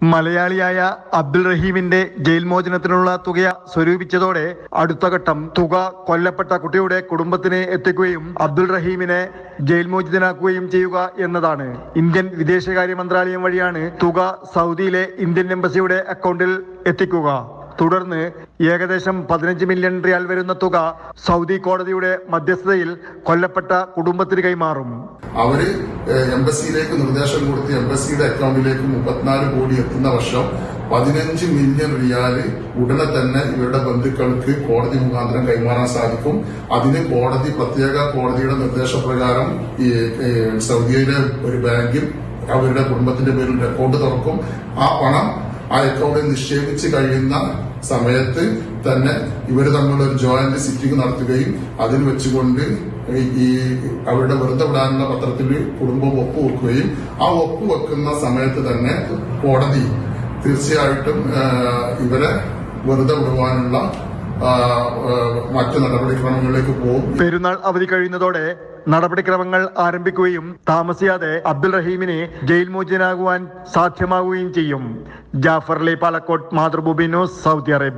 മലയാളിയായ അബ്ദുൾ റഹീമിന്റെ ജയിൽ മോചനത്തിനുള്ള തുക സ്വരൂപിച്ചതോടെ അടുത്ത ഘട്ടം തുക കൊല്ലപ്പെട്ട കുട്ടിയുടെ കുടുംബത്തിന് എത്തിക്കുകയും അബ്ദുൾ റഹീമിനെ ജയിൽ മോചിതനാക്കുകയും ചെയ്യുക എന്നതാണ്. ഇന്ത്യൻ വിദേശകാര്യ മന്ത്രാലയം വഴിയാണ് തുക സൗദിയിലെ ഇന്ത്യൻ എംബസിയുടെ അക്കൗണ്ടിൽ എത്തിക്കുക. തുടർന്ന് ഏകദേശം 15 മില്യൺ റിയാൽ വരുന്ന തുക സൗദി കോടതിയുടെ മധ്യസ്ഥതയിൽ കൊല്ലപ്പെട്ട കുടുംബത്തിന് കൈമാറും. അവര് എംബസിയിലേക്ക് നിർദ്ദേശം കൊടുത്ത് എംബസിയുടെ അക്കൗണ്ടിലേക്ക് 34 കോടി എത്തുന്ന വർഷം 15 മില്യൺ റിയാല് ഉടനെ തന്നെ ഇവരുടെ ബന്ധുക്കൾക്ക് കോടതി മുഖാന്തരം കൈമാറാൻ സാധിക്കും. അതിന് പ്രത്യേക കോടതിയുടെ നിർദ്ദേശപ്രകാരം ഈ സൗദിയിലെ ഒരു ബാങ്കിൽ അവരുടെ കുടുംബത്തിന്റെ പേരിൽ അക്കൗണ്ട് തുറക്കും. ആ പണം ആ അക്കൗണ്ടിൽ നിക്ഷേപിച്ച് കഴിയുന്ന സമയത്ത് തന്നെ ഇവര് തമ്മിലുള്ള ഒരു ജോയിന്റ് സിറ്റിംഗ് നടത്തുകയും അതിൽ വെച്ചുകൊണ്ട് ഈ അവരുടെ വെറുതെ വിടാനുള്ള പത്രത്തിൽ കുടുംബം ഒപ്പുവെക്കുകയും ആ ഒപ്പുവെക്കുന്ന സമയത്ത് തന്നെ കോടതി തീർച്ചയായിട്ടും ഇവരെ വെറുതെ വിടുവാനുള്ള മറ്റു നടപടിക്രമങ്ങളിലേക്ക് പോകും. പെരുന്നാൾ അവധി കഴിയുന്നതോടെ നടപടിക്രമങ്ങൾ ആരംഭിക്കുകയും താമസിയാതെ അബ്ദുൾ റഹീമിനെ ജയിൽ മോചിതനാകുവാൻ സാധ്യമാവുകയും ചെയ്യും. Jafar Ali Palakkode, Mathrubhumi news, Saudi Arabia.